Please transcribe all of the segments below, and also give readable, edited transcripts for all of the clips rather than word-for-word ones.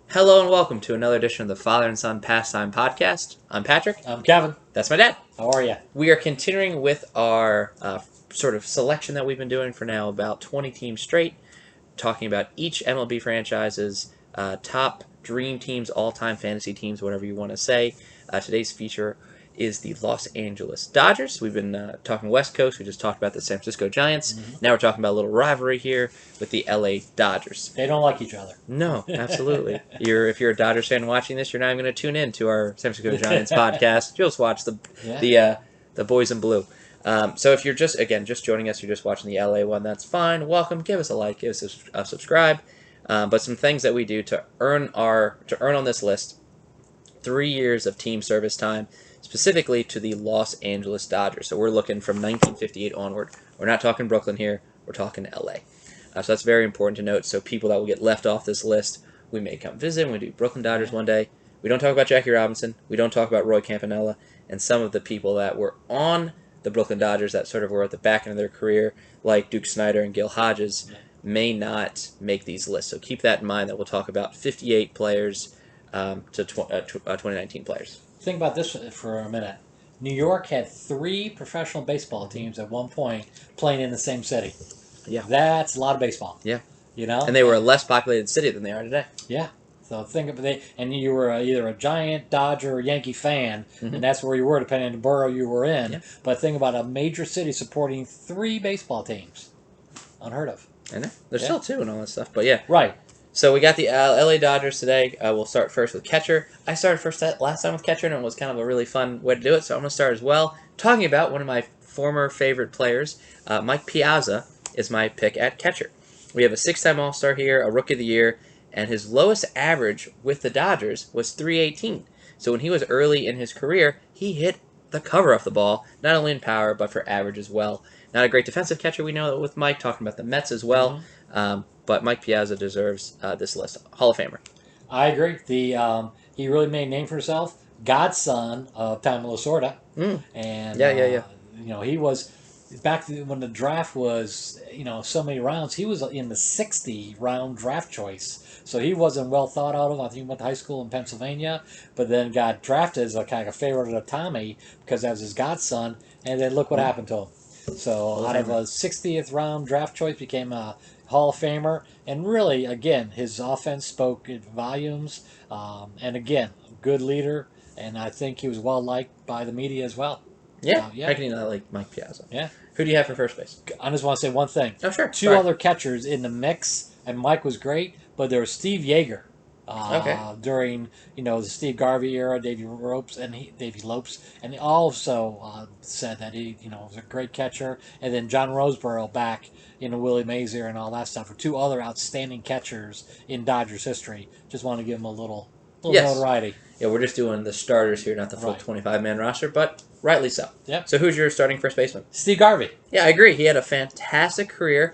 Hello and welcome to another edition of the Father and Son Pastime podcast. I'm Patrick. I'm Kevin. That's my dad. How are you? We are continuing with our sort of selection that we've been doing for now about 20 teams straight, talking about each MLB franchise's top dream teams, all-time fantasy teams, whatever you want to say. Today's feature is the Los Angeles Dodgers. We've been talking West Coast. We just talked about the San Francisco Giants. Mm-hmm. Now we're talking about a little rivalry here with the LA Dodgers. They don't like each other. No, absolutely. If you're a Dodgers fan watching this, you're not even going to tune in to our San Francisco Giants podcast. You'll just watch the Boys in Blue. So if you're just joining us, you're just watching the LA one, that's fine. Welcome. Give us a like. Give us a subscribe. But some things that we do to earn on this list: 3 years of team service time, specifically to the Los Angeles Dodgers. So we're looking from 1958 onward. We're not talking Brooklyn here. We're talking LA. So that's very important to note. So people that will get left off this list, we may come visit when we do Brooklyn Dodgers one day. We don't talk about Jackie Robinson. We don't talk about Roy Campanella and some of the people that were on the Brooklyn Dodgers that sort of were at the back end of their career, like Duke Snider and Gil Hodges, may not make these lists. So keep that in mind that we'll talk about 58 players to 2019 players. Think about this for a minute. New York had 3 professional baseball teams at one point playing in the same city. Yeah. That's a lot of baseball. Yeah. You know? And they were a less populated city than they are today. Yeah. So think of it, and you were either a Giant, Dodger, or Yankee fan, and that's where you were, depending on the borough you were in. Yeah. But think about a major city supporting 3 baseball teams. Unheard of. I know. There's still 2 and all that stuff, but yeah. Right. So we got the LA Dodgers today. We'll start first with catcher. I started first last time with catcher, and it was kind of a really fun way to do it, so I'm going to start as well. Talking about one of my former favorite players, Mike Piazza is my pick at catcher. We have a 6-time All-Star here, a Rookie of the Year, and his lowest average with the Dodgers was .318. So when he was early in his career, he hit the cover off the ball, not only in power, but for average as well. Not a great defensive catcher, we know that with Mike, talking about the Mets as well. Mm-hmm. But Mike Piazza deserves this list. Hall of Famer. I agree. He really made a name for himself. Godson of Lasorda. And he was back when the draft was so many rounds. He was in the 60 round draft choice. So he wasn't well thought out of. I think he went to high school in Pennsylvania, but then got drafted as a kind of favorite of Tommy because that was his godson. And then look what happened to him. So out of a 60th round draft choice, became a Hall of Famer. And really, again, his offense spoke volumes. And again, good leader. And I think he was well liked by the media as well. Yeah, I can like Mike Piazza. Yeah. Who do you have for first base? I just want to say one thing. Oh, sure. 2 other catchers in the mix, and Mike was great, but there was Steve Yeager during the Steve Garvey era, Davey Lopes, and he also said that he was a great catcher, and then John Roseborough back in the Willie Mays era and all that stuff. Were 2 other outstanding catchers in Dodgers history. Just want to give them a little notoriety. Yeah, we're just doing the starters here, not the full 25-man roster, but rightly so. Yep. So who's your starting first baseman? Steve Garvey. Yeah, I agree. He had a fantastic career.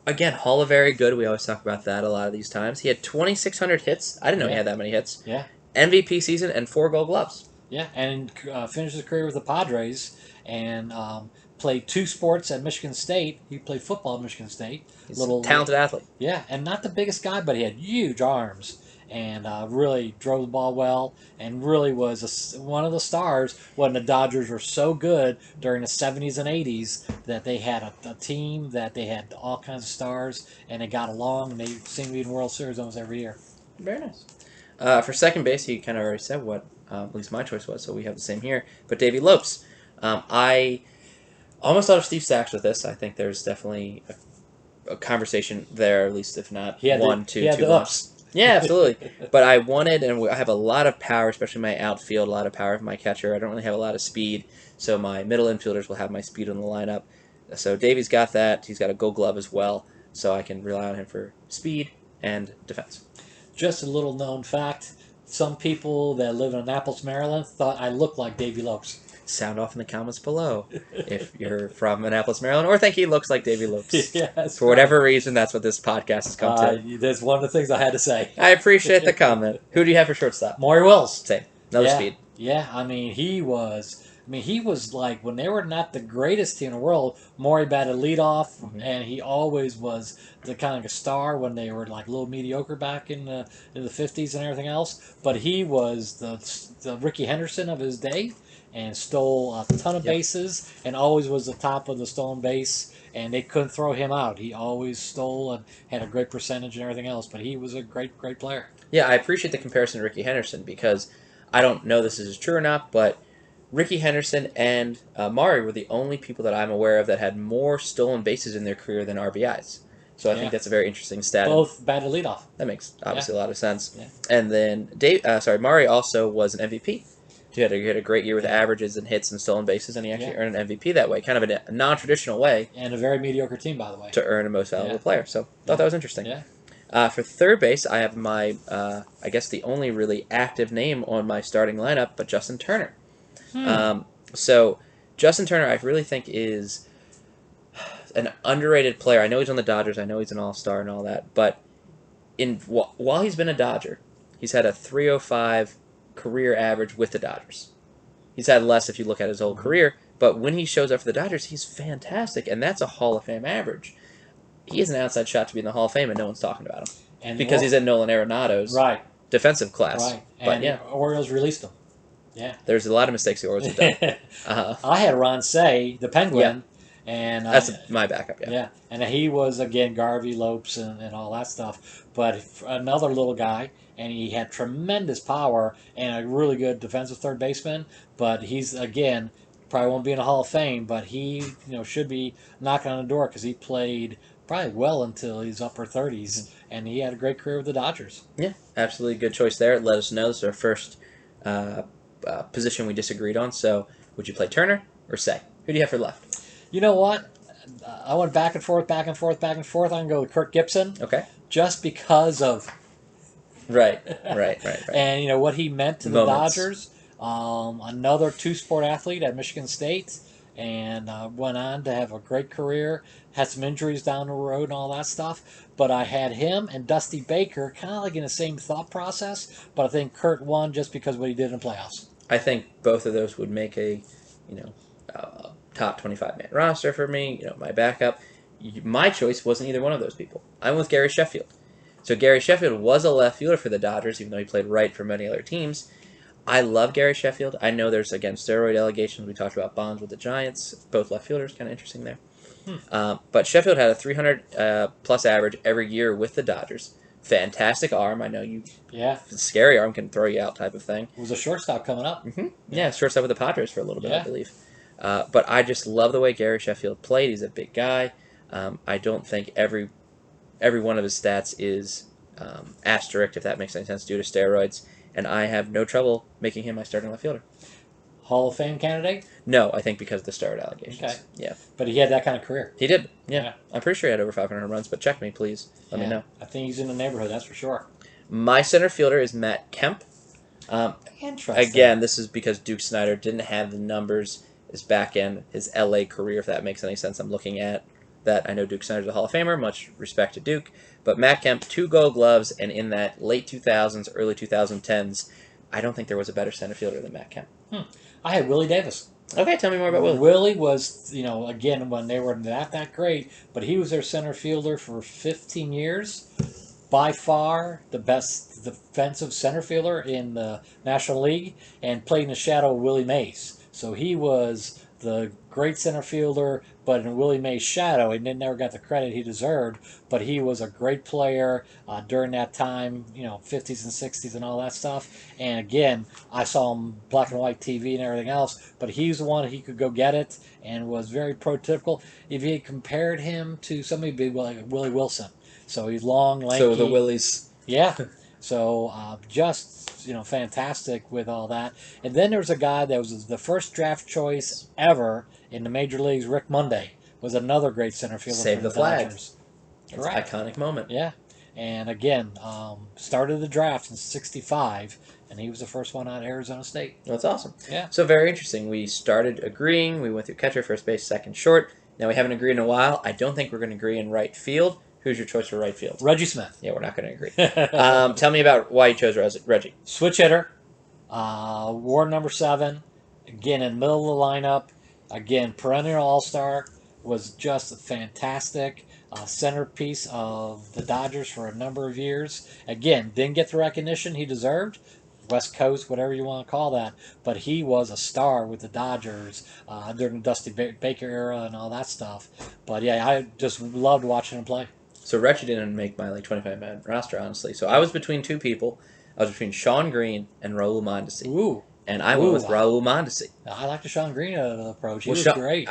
Again, Hall of Very Good. We always talk about that a lot of these times. He had 2,600 hits. I didn't know he had that many hits. Yeah. MVP season and 4 Gold Gloves. Yeah, and finished his career with the Padres and played 2 sports at Michigan State. He played football at Michigan State. He's a talented athlete. Yeah, and not the biggest guy, but he had huge arms. And really drove the ball well, and really was one of the stars when the Dodgers were so good during the 70s and 80s that they had a team that they had all kinds of stars, and they got along, and they seemed to be in World Series almost every year. Very nice. For second base, he kind of already said what at least my choice was, so we have the same here. But Davey Lopes. I almost thought of Steve Sachs with this. I think there's definitely a conversation there, at least if not two ups. Yeah, absolutely. But I wanted, and I have a lot of power, especially my outfield, a lot of power for my catcher. I don't really have a lot of speed, so my middle infielders will have my speed in the lineup. So Davey's got that. He's got a Gold Glove as well, so I can rely on him for speed and defense. Just a little known fact, some people that live in Annapolis, Maryland, thought I looked like Davey Lopes. Sound off in the comments below if you're from Annapolis, Maryland, or think he looks like Davey Lopes. Yes, for whatever reason, that's what this podcast has come to. That's one of the things I had to say. I appreciate the comment. Who do you have for shortstop? Maury Wills. Same. Another speed. Yeah, I mean, he was I mean, he was like, when they were not the greatest team in the world, Maury batted leadoff, and he always was the kind of a star when they were like a little mediocre back in the 50s and everything else. But he was the Ricky Henderson of his day and stole a ton of bases and always was the top of the stolen base. And they couldn't throw him out. He always stole and had a great percentage and everything else. But he was a great player. Yeah, I appreciate the comparison to Ricky Henderson because I don't know this is true or not, but Ricky Henderson and Maury were the only people that I'm aware of that had more stolen bases in their career than RBIs. So I think that's a very interesting stat. Both batted leadoff. That makes obviously a lot of sense. Yeah. And then Maury also was an MVP. He had a great year with averages and hits and stolen bases, and he actually earned an MVP that way, kind of a non-traditional way. And a very mediocre team, by the way. To earn a most valuable player. So thought that was interesting. Yeah. For third base, I have my, I guess the only really active name on my starting lineup, but Justin Turner. So Justin Turner, I really think is an underrated player. I know he's on the Dodgers. I know he's an all-star and all that. But while he's been a Dodger, he's had a .305 career average with the Dodgers. He's had less if you look at his whole career. But when he shows up for the Dodgers, he's fantastic. And that's a Hall of Fame average. He has an outside shot to be in the Hall of Fame, and no one's talking about him. And because he's in Nolan Arenado's defensive class. Right. And the Orioles released him. Yeah. There's a lot of mistakes the Orioles have done. I had Ron Say, the Penguin. And that's my backup, Yeah. And he was, again, Garvey, Lopes, and all that stuff. But another little guy, and he had tremendous power and a really good defensive third baseman. But he's, again, probably won't be in the Hall of Fame, but he should be knocking on the door because he played probably well until his upper 30s, and he had a great career with the Dodgers. Yeah, absolutely good choice there. Let us know. This is our first position we disagreed on. So would you play Turner or Say? Who do you have for left? You know what? I went back and forth. I'm going to go with Kirk Gibson. Okay. Just because of... Right. And, what he meant to the Dodgers. Another two-sport athlete at Michigan State, and went on to have a great career. Had some injuries down the road and all that stuff. But I had him and Dusty Baker kind of like in the same thought process. But I think Kurt won just because of what he did in the playoffs. I think both of those would make a, top 25-man roster for me. My backup. My choice wasn't either one of those people. I'm with Gary Sheffield. So Gary Sheffield was a left fielder for the Dodgers, even though he played right for many other teams. I love Gary Sheffield. I know there's, again, steroid allegations. We talked about Bonds with the Giants. Both left fielders, kind of interesting there. But Sheffield had a 300-plus average every year with the Dodgers. Fantastic arm. I know you... Yeah. Scary arm, can throw you out type of thing. It was a shortstop coming up. Yeah, shortstop with the Padres for a little bit, I believe. But I just love the way Gary Sheffield played. He's a big guy. I don't think every one of his stats is asterisk, if that makes any sense, due to steroids. And I have no trouble making him my starting left fielder. Hall of Fame candidate? No, I think because of the steroid allegations. Okay. Yeah. But he had that kind of career. He did. Yeah. I'm pretty sure he had over 500 runs, but check me, please. Let me know. I think he's in the neighborhood, that's for sure. My center fielder is Matt Kemp. Interesting. Again, this is because Duke Snider didn't have the numbers his back end, his LA career, if that makes any sense. I'm looking at that. I know Duke Snider's a Hall of Famer, much respect to Duke. But Matt Kemp, 2 Gold Gloves, and in that late 2000s, early 2010s, I don't think there was a better center fielder than Matt Kemp. I had Willie Davis. Okay, tell me more about Willie. Willie was, again, when they were not that great, but he was their center fielder for 15 years. By far the best defensive center fielder in the National League, and played in the shadow of Willie Mays. So he was the great center fielder, but in Willie Mays' shadow, and then never got the credit he deserved. But he was a great player during that time, 50s and 60s and all that stuff. And again, I saw him black and white TV and everything else, but he's the one he could go get it and was very prototypical. If you compared him to somebody, it'd be like Willie Wilson. So he's long, lanky. So the Willies. Yeah. So just fantastic with all that. And then there was a guy that was the first draft choice ever in the major leagues. Rick Monday was another great center fielder. Save for the flag. That's correct. an iconic moment. Yeah. And again, started the draft in '65, and he was the first one out of Arizona State. That's awesome. Yeah. So very interesting. We started agreeing. We went through catcher, first base, second, short. Now we haven't agreed in a while. I don't think we're going to agree in right field. Who's your choice for right field? Reggie Smith. Yeah, we're not going to agree. Tell me about why you chose Reggie. Switch hitter, war number 7, again in the middle of the lineup. Again, perennial All-Star, was just fantastic. Centerpiece of the Dodgers for a number of years. Again, didn't get the recognition he deserved. West Coast, whatever you want to call that, but he was a star with the Dodgers during the Dusty Baker era and all that stuff. But yeah, I just loved watching him play. So Reggie didn't make my 25-man roster, honestly. So I was between two people. I was between Shawn Green and Raul Mondesi. Ooh. And I went with Raul Mondesi. I like the Shawn Green approach. He was great.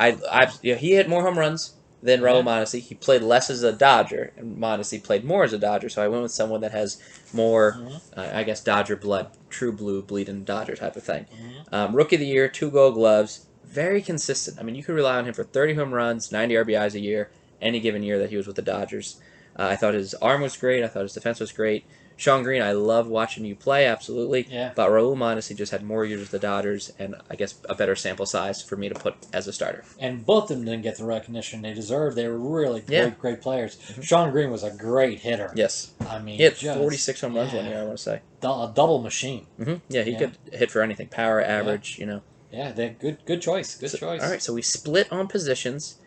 He hit more home runs than Raul Mondesi. He played less as a Dodger, and Mondesi played more as a Dodger. So I went with someone that has more, I guess, Dodger blood, true blue, bleeding Dodger type of thing. Rookie of the year, 2 Gold Gloves, very consistent. I mean, you could rely on him for 30 home runs, 90 RBIs a year, any given year that he was with the Dodgers. I thought his arm was great. I thought his defense was great. Shawn Green, I love watching you play, absolutely. Yeah. But Raul Mondesi just had more years with the Dodgers and, I guess, a better sample size for me to put as a starter. And both of them didn't get the recognition they deserved. They were really great players. Shawn Green was a great hitter. Yes. I mean, he hit 46 home runs one year, I want to say. A double machine. Yeah, he could hit for anything. Power, average, you know. Yeah, good choice. Good choice. All right, so we split on positions.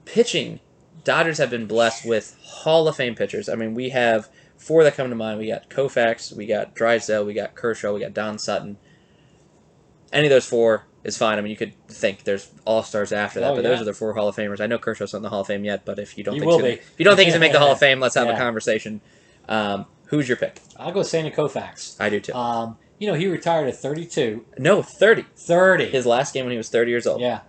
Pitching, Dodgers have been blessed with Hall of Fame pitchers. I mean, we have 4 that come to mind. We got Koufax, we got Drysdale, we got Kershaw, we got Don Sutton. Any of those 4 is fine. I mean, you could think there's all-stars after that, but those are the 4 Hall of Famers. I know Kershaw's not in the Hall of Fame yet, but if you don't think he's going to make the Hall of Fame, let's have a conversation. Who's your pick? I'll go Sandy Koufax. I do too. He retired at 32. No, 30. 30. His last game when he was 30 years old. Yeah.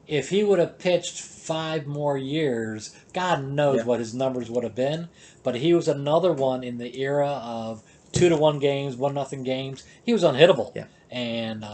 If he would have pitched 5 more years, God knows what his numbers would have been. But he was another one in the era of 2-1 games, 1-0 games. He was unhittable. Yeah. And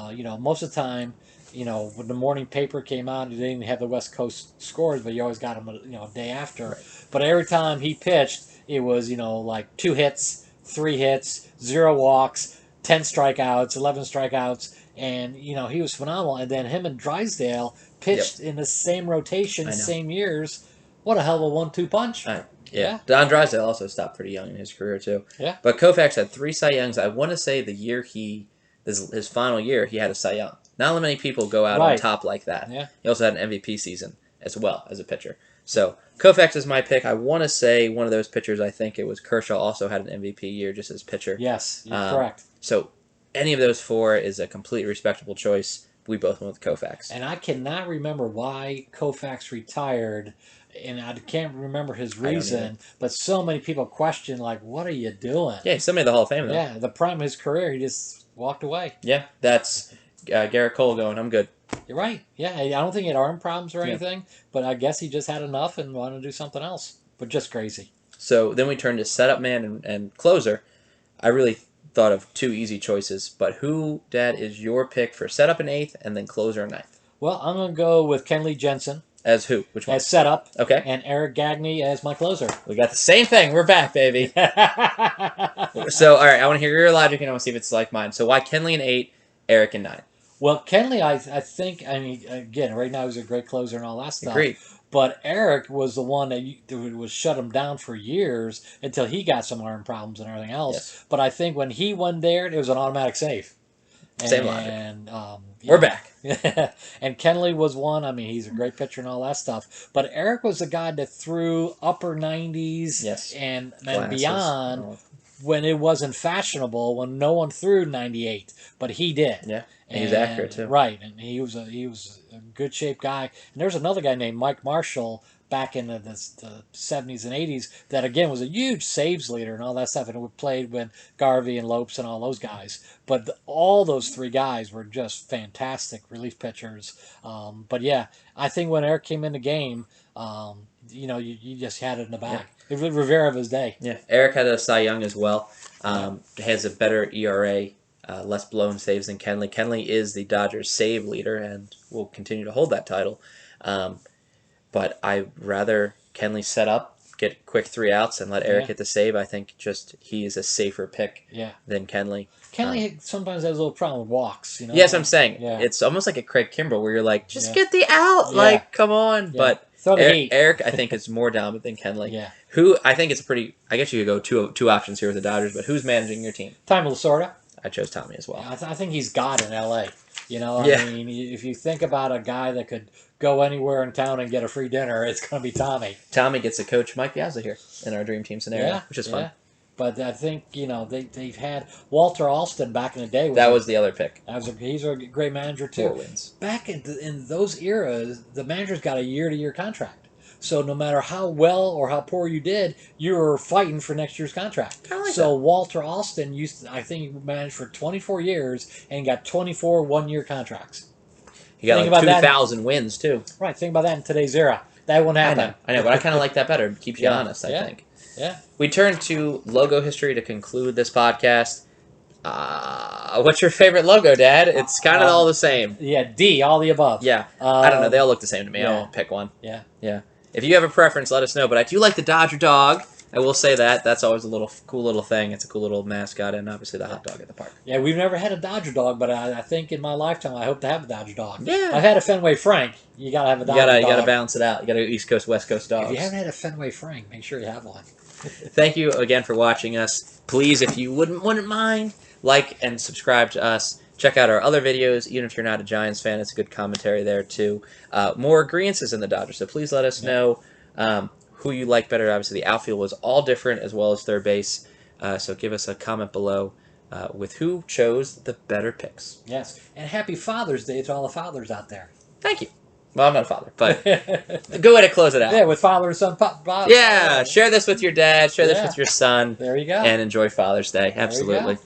most of the time, when the morning paper came out, they didn't have the West Coast scores, but you always got them, a day after. Right. But every time he pitched, it was like 2 hits, 3 hits, 0 walks, 10 strikeouts, 11 strikeouts, and he was phenomenal. And then him and Drysdale pitched in the same rotation, same years. What a hell of a 1-2 punch! Yeah. Don Drysdale also stopped pretty young in his career too. Yeah. But Koufax had 3 Cy Youngs. I want to say the year his final year, he had a Cy Young. Not many people go out on top like that. Yeah. He also had an MVP season as well as a pitcher. So Koufax is my pick. I want to say one of those pitchers. I think it was Kershaw also had an MVP year just as pitcher. Yes, you're correct. So any of those 4 is a completely respectable choice. We both went with Koufax. And I cannot remember why Koufax retired, and I can't remember his reason, but so many people question, what are you doing? Yeah, he's still made the Hall of Fame, though. Yeah, the prime of his career, he just walked away. Yeah, that's Garrett Cole going, I'm good. You're right. Yeah, I don't think he had arm problems or anything, but I guess he just had enough and wanted to do something else. But just crazy. So then we turned to setup man and closer. I really thought of 2 easy choices, but who, Dad, is your pick for setup in 8th and then closer in 9th? Well, I'm going to go with Kenley Jansen. As who? Which one? As setup. Okay. And Eric Gagne as my closer. We got the same thing. We're back, baby. So, all right, I want to hear your logic and I want to see if it's like mine. So why Kenley in 8, Eric in 9? Well, Kenley, I think, again, right now he's a great closer and all that stuff. Agreed. But Eric was the one that was shut him down for years until he got some arm problems and everything else. Yes. But I think when he went there, it was an automatic save. Same logic. And we're back. And Kenley was one. I mean, he's a great pitcher and all that stuff. But Eric was the guy that threw upper 90s and beyond when it wasn't fashionable, when no one threw 98. But he did. Yeah. And he was accurate, too. Right. And he was a good shape guy. And there's another guy named Mike Marshall back in the 70s and 80s that, again, was a huge saves leader and all that stuff. And we played with Garvey and Lopes and all those guys. But all those 3 guys were just fantastic relief pitchers. But, yeah, I think when Eric came in the game, you just had it in the bag. It was Rivera of his day. Yeah. Eric had a Cy Young as well. Has a better ERA. Less blown saves than Kenley. Kenley is the Dodgers save leader and will continue to hold that title. But I'd rather Kenley set up, get quick 3 outs, and let Eric hit the save. I think he is a safer pick than Kenley. Kenley sometimes has a little problem with walks. Yes, I'm saying. Yeah. It's almost like a Craig Kimbrell where you're like, just get the out. Come on. Yeah. But Eric, I think, is more dominant than Kenley. Yeah. Who, I think it's I guess you could go two options here with the Dodgers, but who's managing your team? Tommy Lasorda. I chose Tommy as well. I think he's God in L.A. I mean, if you think about a guy that could go anywhere in town and get a free dinner, it's going to be Tommy. Tommy gets to coach Mike Piazza here in our dream team scenario, which is fun. But I think, they've had Walter Alston back in the day. That was the other pick. He's a great manager, too. 4 wins. Back in those eras, the managers got a year-to-year contract. So no matter how well or how poor you did, you were fighting for next year's contract. So Walter Alston I think he managed for 24 years and got 24 one-year contracts. He got like 2,000 wins, too. Right. Think about that in today's era. That won't happen. I know, but I kind of like that better. It keeps you honest, I think. Yeah. We turn to logo history to conclude this podcast. What's your favorite logo, Dad? It's kind of all the same. Yeah, D, all the above. Yeah. I don't know. They all look the same to me. I won't pick one. Yeah. Yeah. If you have a preference, let us know. But I do like the Dodger dog. I will say that. That's always a cool little thing. It's a cool little mascot, and obviously the hot dog at the park. Yeah, we've never had a Dodger dog, but I think in my lifetime I hope to have a Dodger dog. Yeah. I've had a Fenway Frank. You got to have a Dodger dog. You got to balance it out. You got to go East Coast, West Coast dogs. If you haven't had a Fenway Frank, make sure you have one. Thank you again for watching us. Please, if you wouldn't mind, like and subscribe to us. Check out our other videos. Even if you're not a Giants fan, it's a good commentary there, too. More agreeances in the Dodgers, so please let us know who you like better. Obviously, the outfield was all different, as well as third base. So give us a comment below with who chose the better picks. Yes, and happy Father's Day to all the fathers out there. Thank you. Well, I'm not a father, but go ahead and close it out. Yeah, with father and son. Yeah, share this with your dad. Share this with your son. There you go. And enjoy Father's Day. Absolutely.